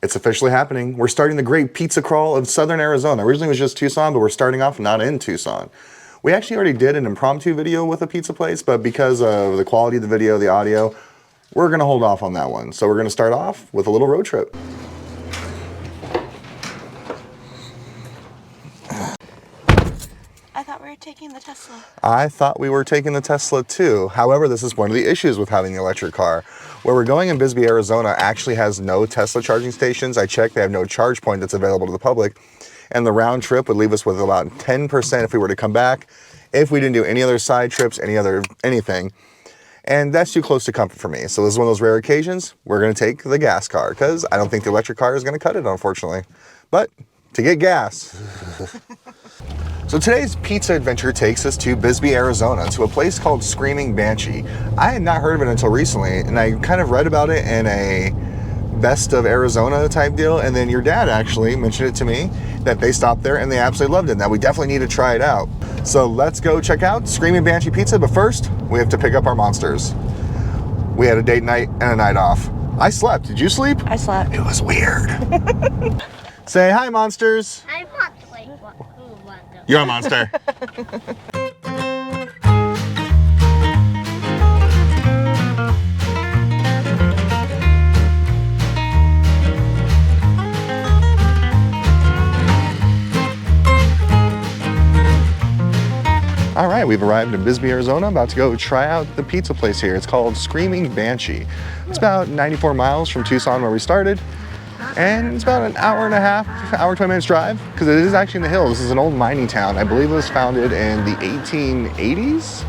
It's officially happening. We're starting the great pizza crawl of Southern Arizona. Originally it was just Tucson, but we're starting off not in Tucson. We actually already did an impromptu video with a pizza place, but because of the quality of the video, the audio, we're gonna hold off on that one. So we're gonna start off with a little road trip. I thought we were taking the Tesla. I thought we were taking the Tesla too. However, this is one of the issues with having the electric car. Where we're going in Bisbee, Arizona actually has no Tesla charging stations. I checked, they have no charge point that's available to the public. And the round trip would leave us with about 10% if we were to come back, if we didn't do any other side trips, anything. And that's too close to comfort for me. So this is one of those rare occasions, we're gonna take the gas car because I don't think the electric car is gonna cut it, unfortunately. But to get gas. So today's pizza adventure takes us to Bisbee, Arizona, to a place called Screaming Banshee. I had not heard of it until recently, and I kind of read about it in a best of Arizona type deal, and then your dad actually mentioned it to me that they stopped there and they absolutely loved it. Now we definitely need to try it out. So let's go check out Screaming Banshee Pizza, but first, we have to pick up our monsters. We had a date night and a night off. I slept. Did you sleep? I slept. It was weird. Say hi, monsters. I'm not like what? You're a monster. All right, we've arrived in Bisbee, Arizona. About to go try out the pizza place here. It's called Screaming Banshee. It's about 94 miles from Tucson where we started. And it's about an hour and a half, hour, 20 minutes drive, because it is actually in the hills. This is an old mining town. I believe it was founded in the 1880s.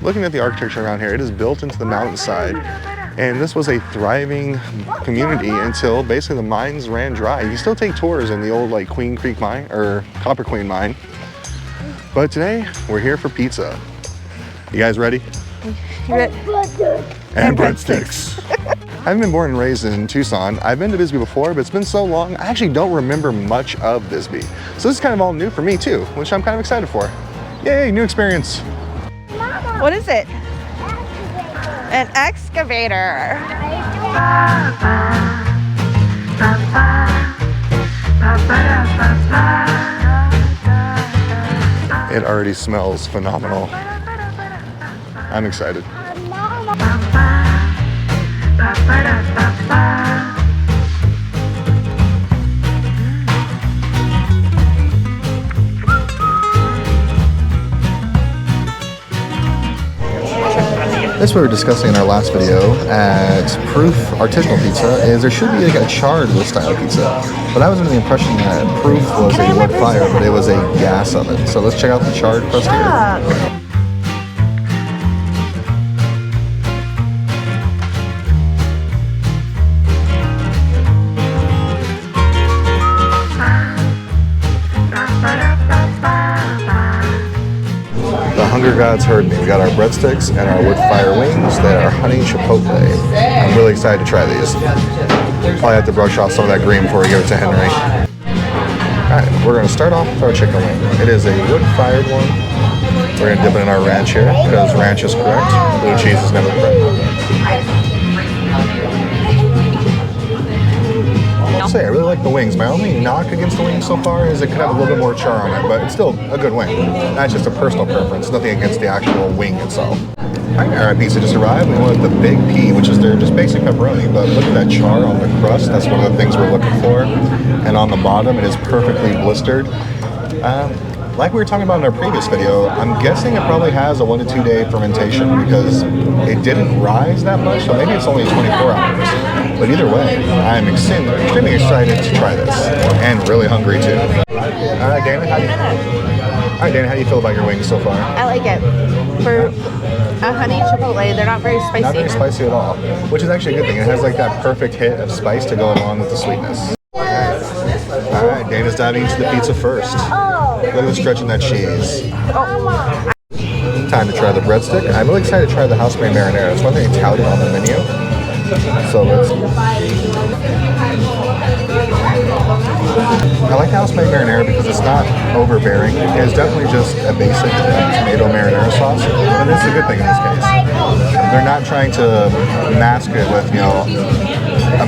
Looking at the architecture around here, it is built into the mountainside. And this was a thriving community until basically the mines ran dry. You can still take tours in the old like Queen Creek mine, or Copper Queen mine. But today, we're here for pizza. You guys ready? And breadsticks. I haven't been born and raised in Tucson. I've been to Bisbee before, but it's been so long, I actually don't remember much of Bisbee. So this is kind of all new for me too, which I'm kind of excited for. Yay, new experience. Mama, What is it? excavator. An excavator. It already smells phenomenal. I'm excited. This we were discussing in our last video at Proof Artisanal Pizza is there should be like a charred wood style pizza. But I was under the impression that Proof was a wood fire, but it was a gas oven. So let's check out the charred crust here. Hunger gods heard me. We got our breadsticks and our wood fire wings that are honey chipotle. I'm really excited to try these. Probably have to brush off some of that green before we give it to Henry. Alright, we're going to start off with our chicken wing. It is a wood fired one. We're going to dip it in our ranch here because ranch is correct. Blue cheese is never correct. I'll say I really like the wings. My only knock against the wings so far is it could have a little bit more char on it, but it's still a good wing. That's just a personal preference, nothing against the actual wing itself. Alright, our pizza just arrived. We went with the Big P, which is their just basic pepperoni, but look at that char on the crust. That's one of the things we're looking for. And on the bottom, it is perfectly blistered. Like we were talking about in our previous video, I'm guessing it probably has a 1 to 2 day fermentation because it didn't rise that much, so maybe it's only 24 hours. But either way, I'm extremely excited to try this, and really hungry too. Alright, Dana, how do you feel about your wings so far? I like it. For a honey chipotle, they're not very spicy. Not very spicy at all, which is actually a good thing. It has like that perfect hit of spice to go along with the sweetness. Alright, Dana's diving into the pizza first. Look at the stretch in that cheese. Time to try the breadstick. I'm really excited to try the house-made marinara. It's one thing touted on the menu. So let's... I like the house-made marinara because it's not overbearing. It's definitely just a basic tomato marinara sauce, but it's a good thing in this case. They're not trying to mask it with, you know, a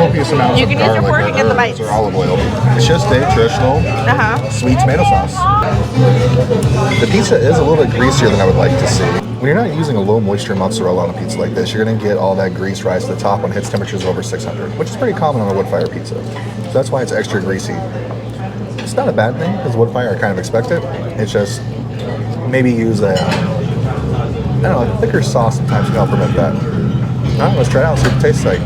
copious amounts You of can use your garlic fork or and get the herbs bites. or olive oil. It's just a traditional sweet tomato sauce. The pizza is a little bit greasier than I would like to see. When you're not using a low moisture mozzarella on a pizza like this, you're going to get all that grease rise to the top when it hits temperatures over 600, which is pretty common on a wood fire pizza. So that's why it's extra greasy. It's not a bad thing, because wood fire I kind of expect it. It's just maybe use a, I don't know, a thicker sauce sometimes can help prevent that. All right, let's try it out and see what it tastes like.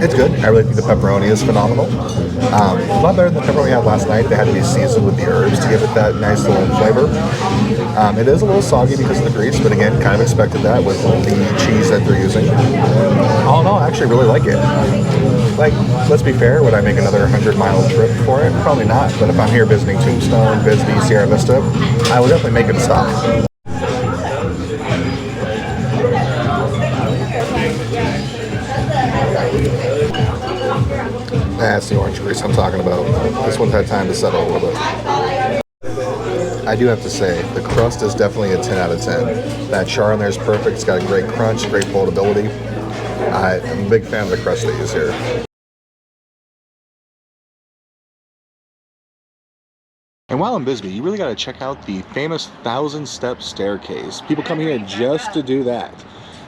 It's good. I really think the pepperoni is phenomenal. A lot better than the pepperoni we had last night. They had to be seasoned with the herbs to give it that nice little flavor. It is a little soggy because of the grease, but again, kind of expected that with the cheese that they're using. All in all, I actually really like it. Like, let's be fair, would I make another 100-mile trip for it? Probably not, but if I'm here visiting Tombstone, Bisbee, Sierra Vista, I will definitely make it a stop. That's the orange grease I'm talking about. This one's had time to settle a little bit. I do have to say, the crust is definitely a 10 out of 10. That char in there is perfect. It's got a great crunch, great foldability. I'm a big fan of the crust they use here. And while in Bisbee, you really got to check out the famous 1,000-step staircase. People come here just to do that.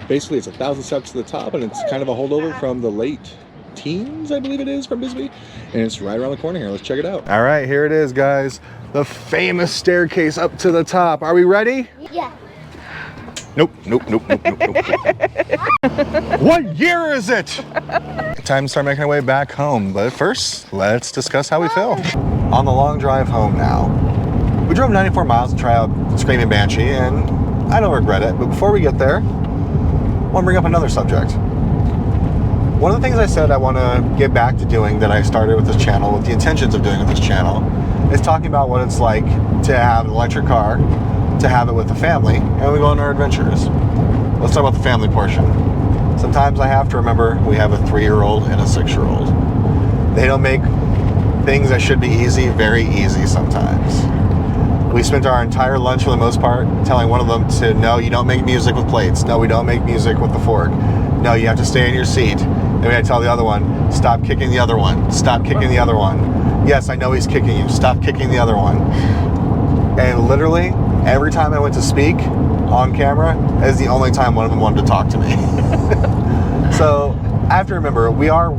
Basically, it's 1,000 steps to the top, and it's kind of a holdover from the late teens, I believe it is, from Bisbee. And it's right around the corner here. Let's check it out. All right, here it is, guys. The famous staircase up to the top. Are we ready? Yeah. Nope. What year is it? Time to start making our way back home. But first, let's discuss how we feel. On the long drive home now. We drove 94 miles to try out Screaming Banshee, and I don't regret it. But before we get there, I want to bring up another subject. One of the things I said I want to get back to doing that I started with this channel, with the intentions of doing with this channel, is talking about what it's like to have an electric car, to have it with the family, and we go on our adventures. Let's talk about the family portion. Sometimes I have to remember we have a 3-year-old and a 6-year-old. They don't make things that should be easy very easy sometimes. We spent our entire lunch, for the most part, telling one of them to, no, you don't make music with plates. No, we don't make music with the fork. No, you have to stay in your seat. Then we had to tell the other one, stop kicking the other one. Stop kicking the other one. Yes, I know he's kicking you. Stop kicking the other one. And literally, every time I went to speak on camera is the only time one of them wanted to talk to me. So I have to remember, we're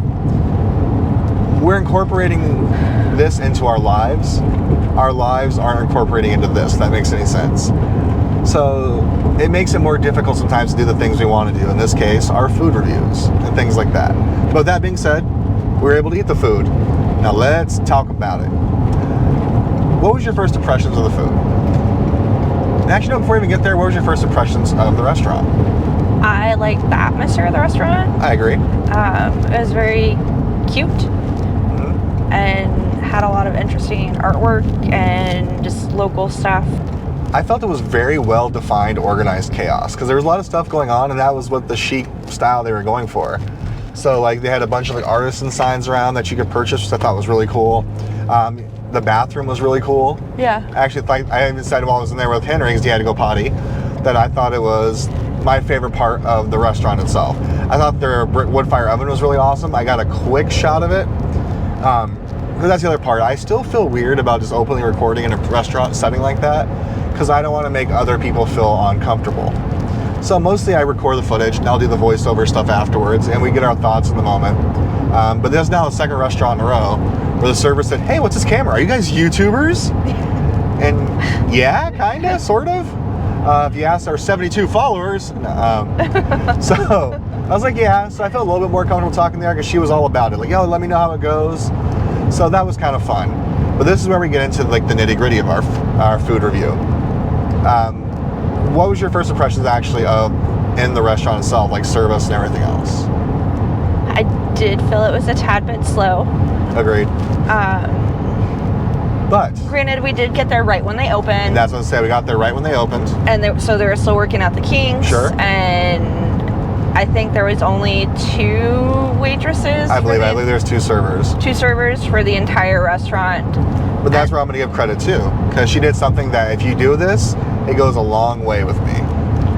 incorporating this into our lives. Our lives aren't incorporating into this, if that makes any sense. So it makes it more difficult sometimes to do the things we want to do. In this case, our food reviews and things like that. But that being said, we were able to eat the food. Now let's talk about it. What was your first impressions of the food? And actually, no, before we even get there, what was your first impressions of the restaurant? I liked the atmosphere of the restaurant. I agree. It was very cute and had a lot of interesting artwork and just local stuff. I felt it was very well-defined, organized chaos, because there was a lot of stuff going on, and that was what the chic style they were going for. So, like, they had a bunch of like artisan signs around that you could purchase, which I thought was really cool. The bathroom was really cool. Yeah. Actually, I even decided while I was in there with Henry, because he had to go potty, that I thought it was my favorite part of the restaurant itself. I thought their wood fire oven was really awesome. I got a quick shot of it. Because that's the other part. I still feel weird about just openly recording in a restaurant setting like that, because I don't want to make other people feel uncomfortable. So mostly I record the footage, and I'll do the voiceover stuff afterwards, and we get our thoughts in the moment. But this is now the second restaurant in a row where the server said, hey, what's this camera? Are you guys YouTubers? And yeah, kind of, sort of. If you ask our 72 followers. So I was like, yeah. So I felt a little bit more comfortable talking there because she was all about it. Like, yo, let me know how it goes. So that was kind of fun. But this is where we get into like the nitty gritty of our food review. What was your first impressions actually of in the restaurant itself, like service and everything else? I did feel it was a tad bit slow. Agreed. But Granted, we did get there right when they opened. That's what I said. We got there right when they opened. And so they were still working out the kinks. Sure. And I think there was only 2 waitresses. I believe there's 2 servers. 2 servers for the entire restaurant. But that's where I'm going to give credit too, because she did something that if you do this, it goes a long way with me.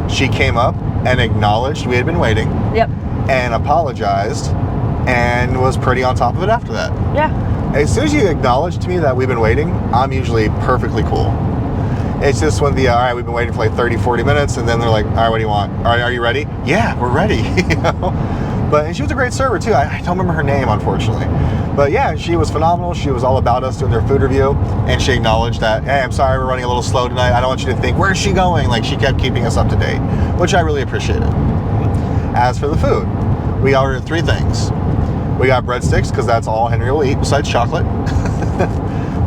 She came up and acknowledged we had been waiting Yep. and apologized and was pretty on top of it after that. Yeah. As soon as you acknowledge to me that we've been waiting, I'm usually perfectly cool. It's just when all right, we've been waiting for like 30, 40 minutes, and then they're like, all right, what do you want? All right, are you ready? Yeah, we're ready. You know? And she was a great server too. I don't remember her name, unfortunately. But yeah, she was phenomenal. She was all about us doing their food review, and she acknowledged that, hey, I'm sorry we're running a little slow tonight. I don't want you to think, where's she going? Like, she kept keeping us up to date, which I really appreciated. As for the food, we ordered 3 things. We got breadsticks, because that's all Henry will eat besides chocolate.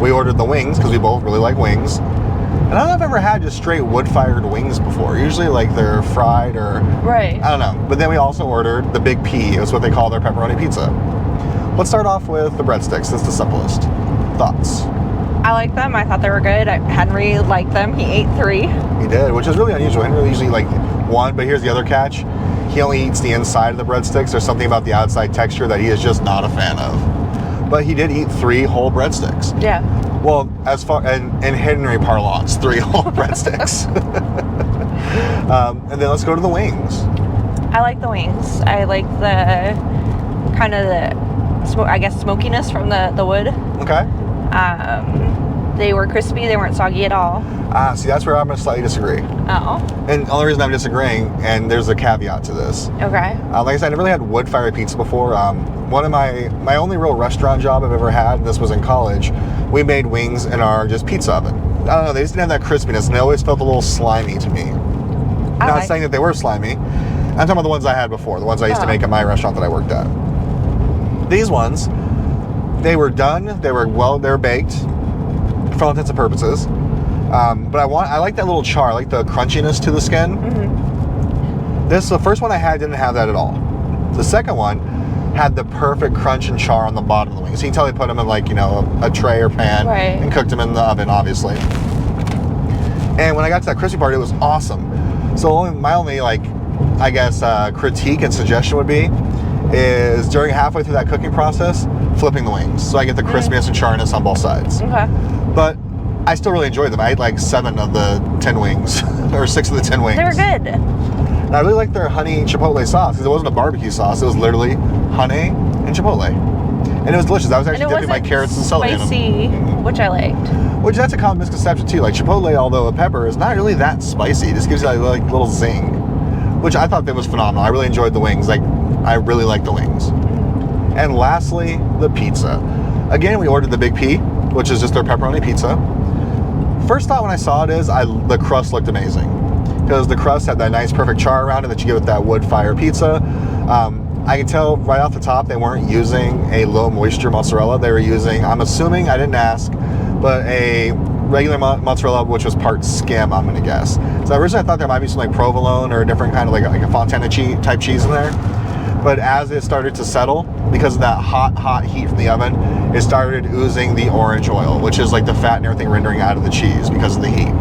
We ordered the wings, because we both really like wings. And I don't know if I've ever had just straight wood-fired wings before. Usually, like, they're fried or... Right. I don't know. But then we also ordered the Big P. It's what they call their pepperoni pizza. Let's start off with the breadsticks. It's the simplest. Thoughts? I like them. I thought they were good. Henry liked them. He ate 3. He did, which is really unusual. Henry usually like 1, but here's the other catch. He only eats the inside of the breadsticks. There's something about the outside texture that he is just not a fan of. But he did eat 3 whole breadsticks. Yeah. Well, as far in Henry parlance, 3 whole breadsticks. And then let's go to the wings. I like the wings. I like the kind of the smokiness from the wood. Okay. They were crispy. They weren't soggy at all. See, that's where I'm going to slightly disagree. Oh. And the only reason I'm disagreeing, and there's a caveat to this. Okay. Like I said, I never really had wood-fired pizza before. One of my only real restaurant job I've ever had, and this was in college, we made wings in our just pizza oven. I don't know, they just didn't have that crispiness, and they always felt a little slimy to me. Not saying that they were slimy. I'm talking about the ones I had before, the ones I used to make at my restaurant that I worked at. These ones, they were done, they were baked, for all intents and purposes. But I like that little char, I like the crunchiness to the skin. Mm-hmm. The first one I had didn't have that at all. The second one had the perfect crunch and char on the bottom of the wings. So you can tell they put them in like, a tray or pan and cooked them in the oven, obviously. And when I got to that crispy part, it was awesome. So my only critique and suggestion would be is during halfway through that cooking process, flipping the wings. So I get the crispiness and charness on both sides. Okay. But I still really enjoyed them. I ate like 7 of the 10 wings, or 6 of the 10 wings. They were good. And I really liked their honey chipotle sauce, because it wasn't a barbecue sauce. It was literally honey and chipotle. And it was delicious. I was actually dipping my carrots and celery in them. Spicy, which I liked. Which, that's a common misconception too. Like Chipotle, although a pepper, is not really that spicy. It just gives you that like little zing, which I thought that was phenomenal. I really enjoyed the wings. Like, I really like the wings. And lastly, the pizza. Again, we ordered the Big P, which is just their pepperoni pizza. First thought when I saw it is the crust looked amazing, because the crust had that nice perfect char around it that you get with that wood fire pizza. I can tell right off the top they weren't using a low moisture mozzarella. They were using, I'm assuming, I didn't ask, but a regular mozzarella, which was part skim, I'm gonna guess. So originally I thought there might be some like provolone or a different kind of like a Fontana type cheese in there. But as it started to settle, because of that hot heat from the oven, it started oozing the orange oil, which is like the fat and everything rendering out of the cheese because of the heat.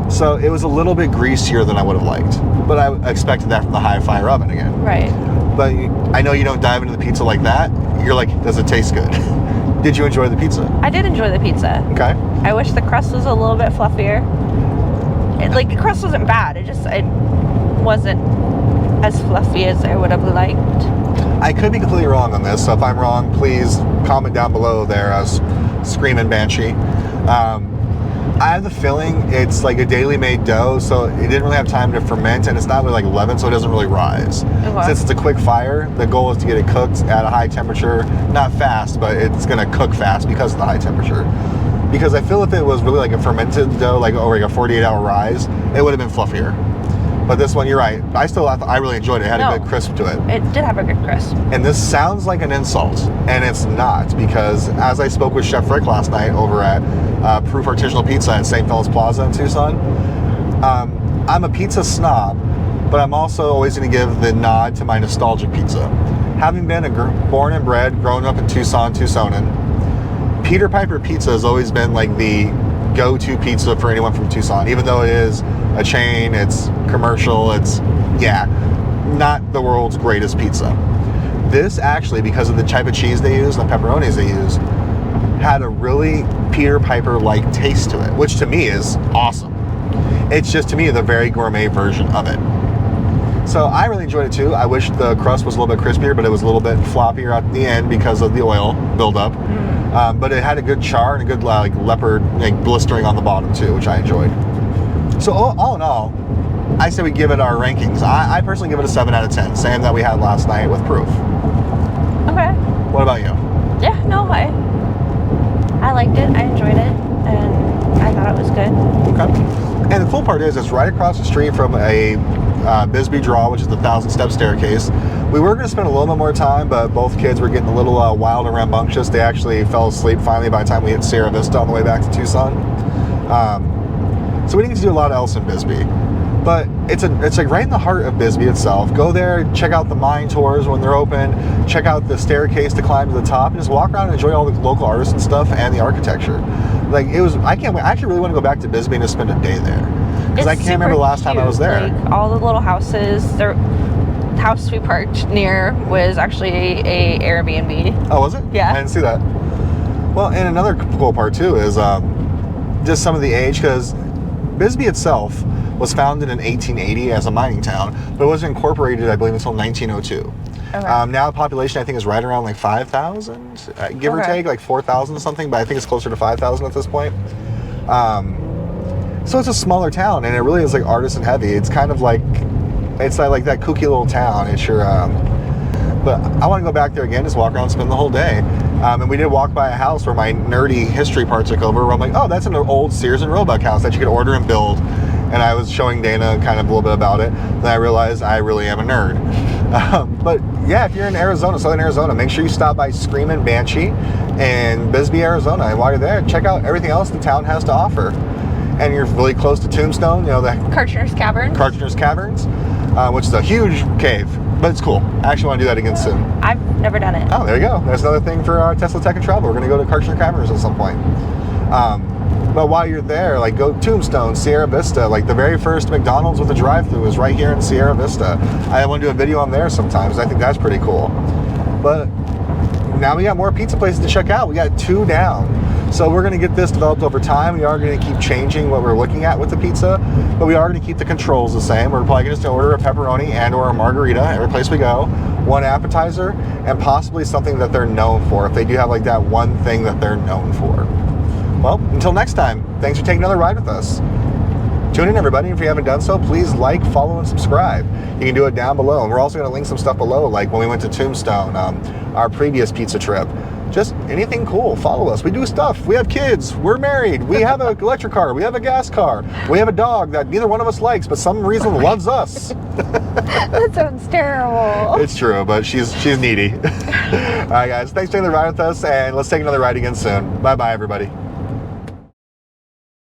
So it was a little bit greasier than I would have liked, but I expected that from the high fire oven again. Right. But I know you don't dive into the pizza like that. You're like, does it taste good? Did you enjoy the pizza? I did enjoy the pizza. Okay. I wish the crust was a little bit fluffier. The crust wasn't bad. It wasn't as fluffy as I would have liked. I could be completely wrong on this, so if I'm wrong, please comment down below there as Screaming Banshee. I have the feeling it's like a daily made dough, so it didn't really have time to ferment, and it's not really like leavened, so it doesn't really rise. Okay. Since it's a quick fire, the goal is to get it cooked at a high temperature. Not fast, but it's gonna cook fast because of the high temperature. Because I feel if it was really like a fermented dough, like over like a 48-hour rise, it would have been fluffier. But this one, you're right. I really enjoyed it. It had a good crisp to it. It did have a good crisp. And this sounds like an insult, and it's not, because as I spoke with Chef Rick last night over at Proof Artisanal Pizza at St. Philip's Plaza in Tucson, I'm a pizza snob, but I'm also always going to give the nod to my nostalgic pizza. Having been born and bred, grown up in Tucsonan, Peter Piper Pizza has always been like the go-to pizza for anyone from Tucson, even though it is a chain, it's commercial, it's, not the world's greatest pizza. This actually, because of the type of cheese they use and the pepperonis they use, had a really Peter Piper-like taste to it, which to me is awesome. It's just, to me, the very gourmet version of it. So I really enjoyed it too. I wish the crust was a little bit crispier, but it was a little bit floppier at the end because of the oil buildup. But it had a good char and a good like leopard blistering on the bottom too, which I enjoyed. So all in all, I say we give it our rankings. I personally give it a 7 out of 10, same that we had last night with proof. Okay. What about you? Yeah, no, I liked it. I enjoyed it, and I thought it was good. Okay. And the cool part is it's right across the street from a Bisbee draw, which is the 1,000-step staircase. We were going to spend a little bit more time, but both kids were getting a little wild and rambunctious. They actually fell asleep finally by the time we hit Sierra Vista on the way back to Tucson. So we didn't get to do a lot else in Bisbee. But it's like right in the heart of Bisbee itself. Go there, check out the mine tours when they're open, check out the staircase to climb to the top, and just walk around and enjoy all the local artists and stuff and the architecture. Like it was, I can't wait. I actually really want to go back to Bisbee and just spend a day there. Because I can't remember the last time I was there. Like all the little houses, the house we parked near was actually a Airbnb. Oh, was it? Yeah. I didn't see that. Well, and another cool part too is just some of the age, because Bisbee itself was founded in 1880 as a mining town, but it wasn't incorporated, I believe, until 1902. Okay. Now the population, I think, is right around like 5,000, give or take, like 4,000 or something, but I think it's closer to 5,000 at this point. So it's a smaller town, and it really is like artisan heavy. It's kind of like, it's like that kooky little town. It's your, but I want to go back there again, just walk around and spend the whole day. And we did walk by a house where my nerdy history part took over, where I'm like, oh, that's an old Sears and Roebuck house that you could order and build. And I was showing Dana kind of a little bit about it. Then I realized I really am a nerd. But yeah, if you're in Arizona, Southern Arizona, make sure you stop by Screaming Banshee in Bisbee, Arizona. And while you're there, check out everything else the town has to offer. And you're really close to Tombstone, you know, the Kartchner's Caverns, which is a huge cave, but it's cool. I actually want to do that again soon. I've never done it. Oh, there you go. There's another thing for our Tesla Tech and Travel. We're going to go to Kartchner Caverns at some point. But while you're there, like go Tombstone, Sierra Vista, like the very first McDonald's with a drive-thru is right here in Sierra Vista. I want to do a video on there sometimes. I think that's pretty cool. But now we got more pizza places to check out. We got 2 down. So we're going to get this developed over time. We are going to keep changing what we're looking at with the pizza, but we are going to keep the controls the same. We're probably just going to order a pepperoni and or a margarita every place we go, 1 appetizer, and possibly something that they're known for, if they do have like that one thing that they're known for. Well, until next time, thanks for taking another ride with us. Tune in, everybody. If you haven't done so, please like, follow, and subscribe. You can do it down below. And we're also going to link some stuff below, like when we went to Tombstone, our previous pizza trip. Just anything cool, follow us. We do stuff. We have kids. We're married. We have an electric car. We have a gas car. We have a dog that neither one of us likes, but some reason loves us. That sounds terrible. It's true, but she's needy. All right, guys. Thanks for taking the ride with us, and let's take another ride again soon. Bye-bye, everybody.